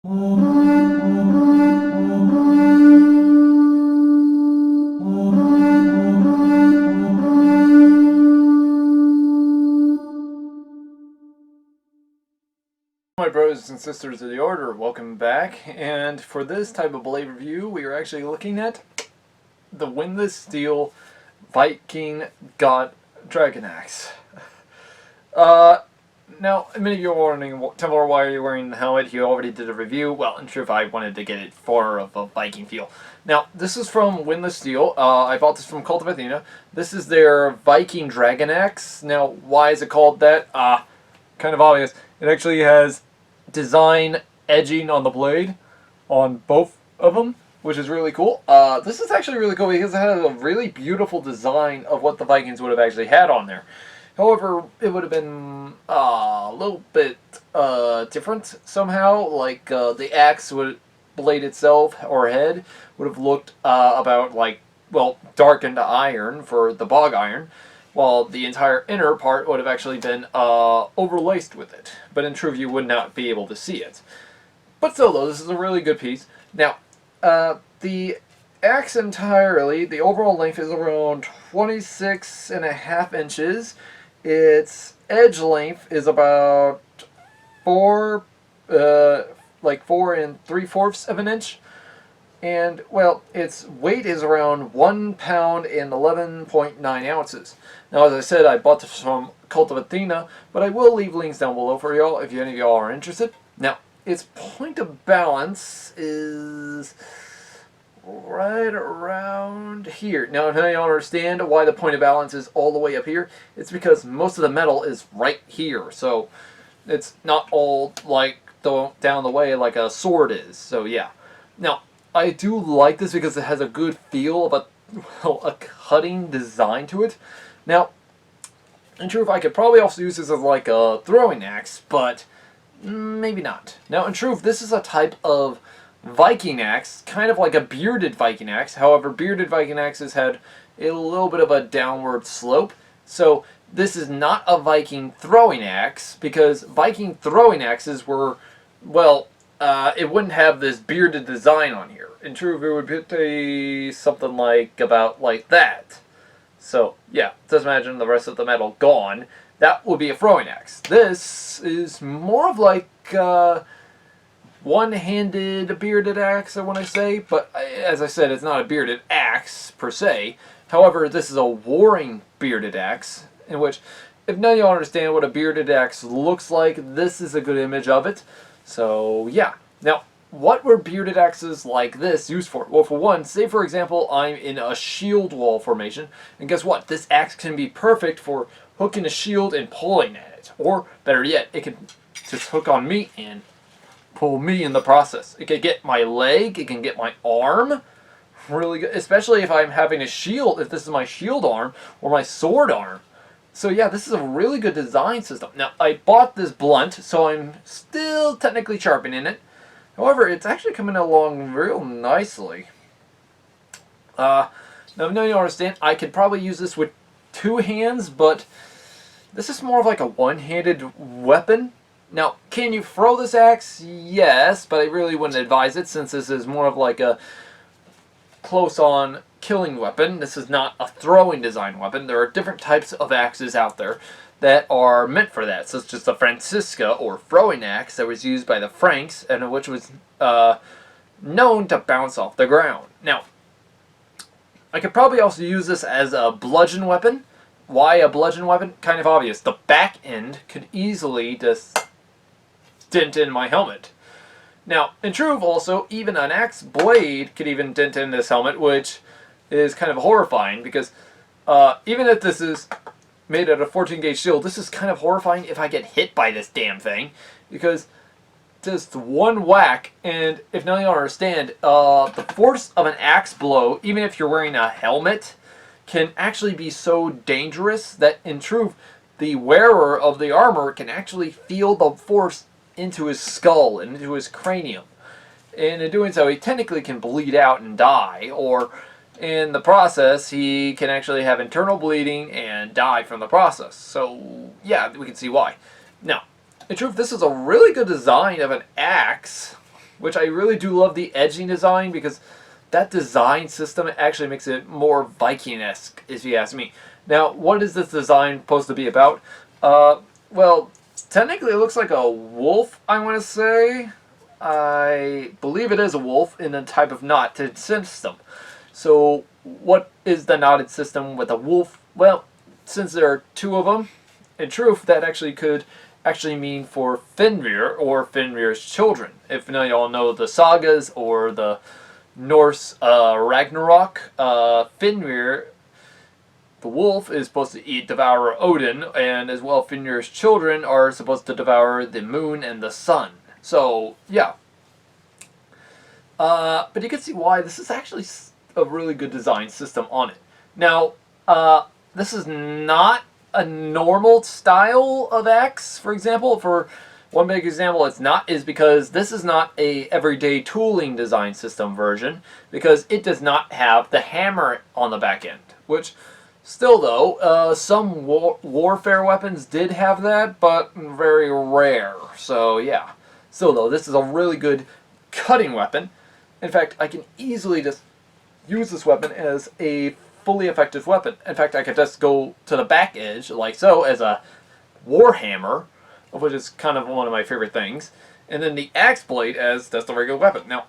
My brothers and sisters of the Order, welcome back, and for this type of blade review we are actually looking at the Windless Steel Viking Dragon Axe. Now, many of you are wondering, Templar, why are you wearing the helmet? You already did a review. Well, in truth, I wanted to get it for of a Viking feel. Now, this is from Windless Steel. I bought this from Cult of Athena. This is their Viking Dragon Axe. Now, why is it called that? Kind of obvious. It actually has design edging on the blade on both of them, which is really cool. This is actually really cool because it has a really beautiful design of what the Vikings would have actually had on there. However, it would have been a little bit different somehow. Like the axe blade itself or head would have looked about like, well, darkened iron for the bog iron, while the entire inner part would have actually been overlaced with it. But in truth, you would not be able to see it. But still, though, this is a really good piece. Now, the axe entirely, the overall length is around 26.5 inches. Its edge length is about 4 3/4 of an inch. And, well, its weight is around 1 pound and 11.9 ounces. Now, as I said, I bought this from Cult of Athena, but I will leave links down below for y'all if any of y'all are interested. Now, its point of balance is right around here. Now, if you don't understand why the point of balance is all the way up here, it's because most of the metal is right here. So, it's not all like down the way like a sword is. So, yeah. Now, I do like this because it has a good feel of a cutting design to it. Now, in truth, I could probably also use this as like a throwing axe, but maybe not. Now, in truth, this is a type of Viking axe, kind of like a bearded Viking axe. However, bearded Viking axes had a little bit of a downward slope. So, this is not a Viking throwing axe, because Viking throwing axes were, well, it wouldn't have this bearded design on here. In truth, it would be something like about like that. So, yeah, just imagine the rest of the metal gone. That would be a throwing axe. This is more of like one-handed bearded axe, I want to say. But, as I said, it's not a bearded axe, per se. However, this is a warring bearded axe, in which, if none of y'all understand what a bearded axe looks like, this is a good image of it. So, yeah. Now, what were bearded axes like this used for? Well, for one, say for example, I'm in a shield wall formation, and guess what? This axe can be perfect for hooking a shield and pulling at it. Or, better yet, it can just hook on me and pull me in the process. It can get my leg, it can get my arm. Really good, especially if I'm having a shield, if this is my shield arm or my sword arm. So yeah, this is a really good design system. Now, I bought this blunt, so I'm still technically sharpening it. However, it's actually coming along real nicely. Now, you understand, I could probably use this with 2 hands, but this is more of like a one-handed weapon. Now, can you throw this axe? Yes, but I really wouldn't advise it, since this is more of like a close-on killing weapon. This is not a throwing design weapon. There are different types of axes out there that are meant for that, such as the Francisca or throwing axe that was used by the Franks, and which was known to bounce off the ground. Now, I could probably also use this as a bludgeon weapon. Why a bludgeon weapon? Kind of obvious. The back end could easily just dent in my helmet. Now, in truth, also, even an axe blade could even dent in this helmet, which is kind of horrifying, because even if this is made out of 14 gauge steel, this is kind of horrifying if I get hit by this damn thing, because just one whack, and if none of you understand, the force of an axe blow, even if you're wearing a helmet, can actually be so dangerous that, in truth, the wearer of the armor can actually feel the force into his skull and into his cranium. And in doing so, he technically can bleed out and die, or in the process, he can actually have internal bleeding and die from the process. So, yeah, we can see why. Now, in truth, this is a really good design of an axe, which I really do love the edging design, because that design system actually makes it more Viking-esque, if you ask me. Now, what is this design supposed to be about? Well, technically it looks like a wolf, I want to say. I believe it is a wolf in a type of knotted system. So, what is the knotted system with a wolf? Well, since there are two of them, in truth, that actually could mean for Fenrir or Fenrir's children. If none of y'all know the sagas or the Norse Ragnarok, Fenrir, the wolf, is supposed to devour Odin, and as well Fenrir's children are supposed to devour the moon and the sun. So, yeah. But you can see why this is actually a really good design system on it. Now, this is not a normal style of axe, for example. For one big example, it's not, is because this is not a everyday tooling design system version, because it does not have the hammer on the back end, which still though, some warfare weapons did have that, but very rare. So yeah, still though, this is a really good cutting weapon. In fact, I can easily just use this weapon as a fully effective weapon. In fact, I could just go to the back edge, like so, as a warhammer, which is kind of one of my favorite things, and then the axe blade as just a regular weapon. Now,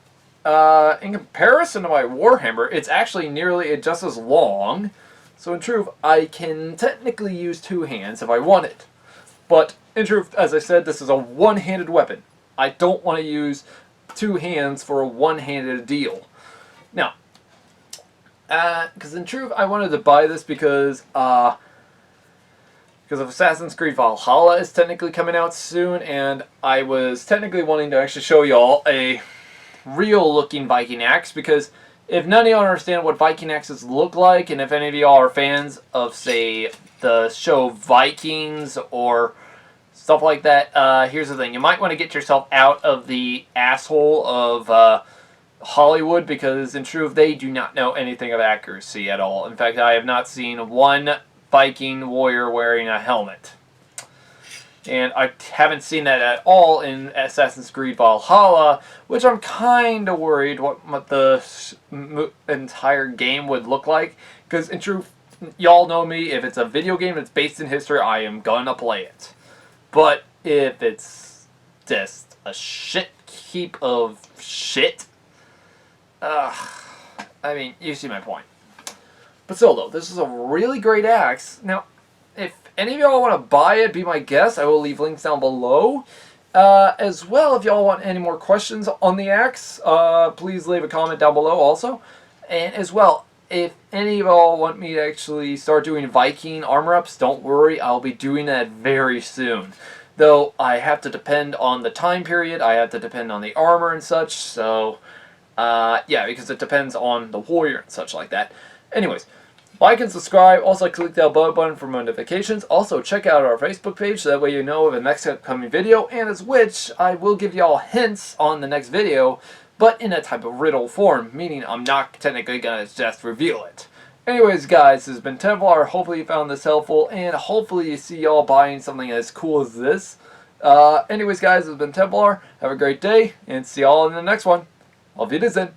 in comparison to my warhammer, it's actually nearly just as long, so in truth, I can technically use two hands if I wanted. But in truth, as I said, this is a one-handed weapon. I don't want to use two hands for a one-handed deal. Now, because in truth, I wanted to buy this because of Assassin's Creed Valhalla is technically coming out soon, and I was technically wanting to actually show y'all a real-looking Viking axe, because if none of y'all understand what Viking axes look like, and if any of y'all are fans of, say, the show Vikings or stuff like that, here's the thing. You might want to get yourself out of the asshole of Hollywood, because in truth they do not know anything of accuracy at all. In fact, I have not seen one Viking warrior wearing a helmet, and I haven't seen that at all in Assassin's Creed Valhalla, which I'm kind of worried what the entire game would look like, because in truth, y'all know me, if it's a video game that's based in history, I am gonna play it. But if it's just a shit heap of shit, I mean, you see my point. But still, though, this is a really great axe. Now, if any of y'all want to buy it, be my guest. I will leave links down below. As well, if y'all want any more questions on the axe, please leave a comment down below also. And as well, if any of y'all want me to actually start doing Viking armor ups, don't worry, I'll be doing that very soon. Though, I have to depend on the time period, I have to depend on the armor and such, so yeah, because it depends on the warrior and such like that. Anyways, like and subscribe. Also, click that bell button for notifications. Also, check out our Facebook page so that way you know of the next upcoming video. And as which, I will give y'all hints on the next video, but in a type of riddle form, meaning I'm not technically going to just reveal it. Anyways, guys, this has been Templar. Hopefully you found this helpful, and hopefully you see y'all buying something as cool as this. Anyways, guys, this has been Templar. Have a great day, and see y'all in the next one. Auf Wiedersehen.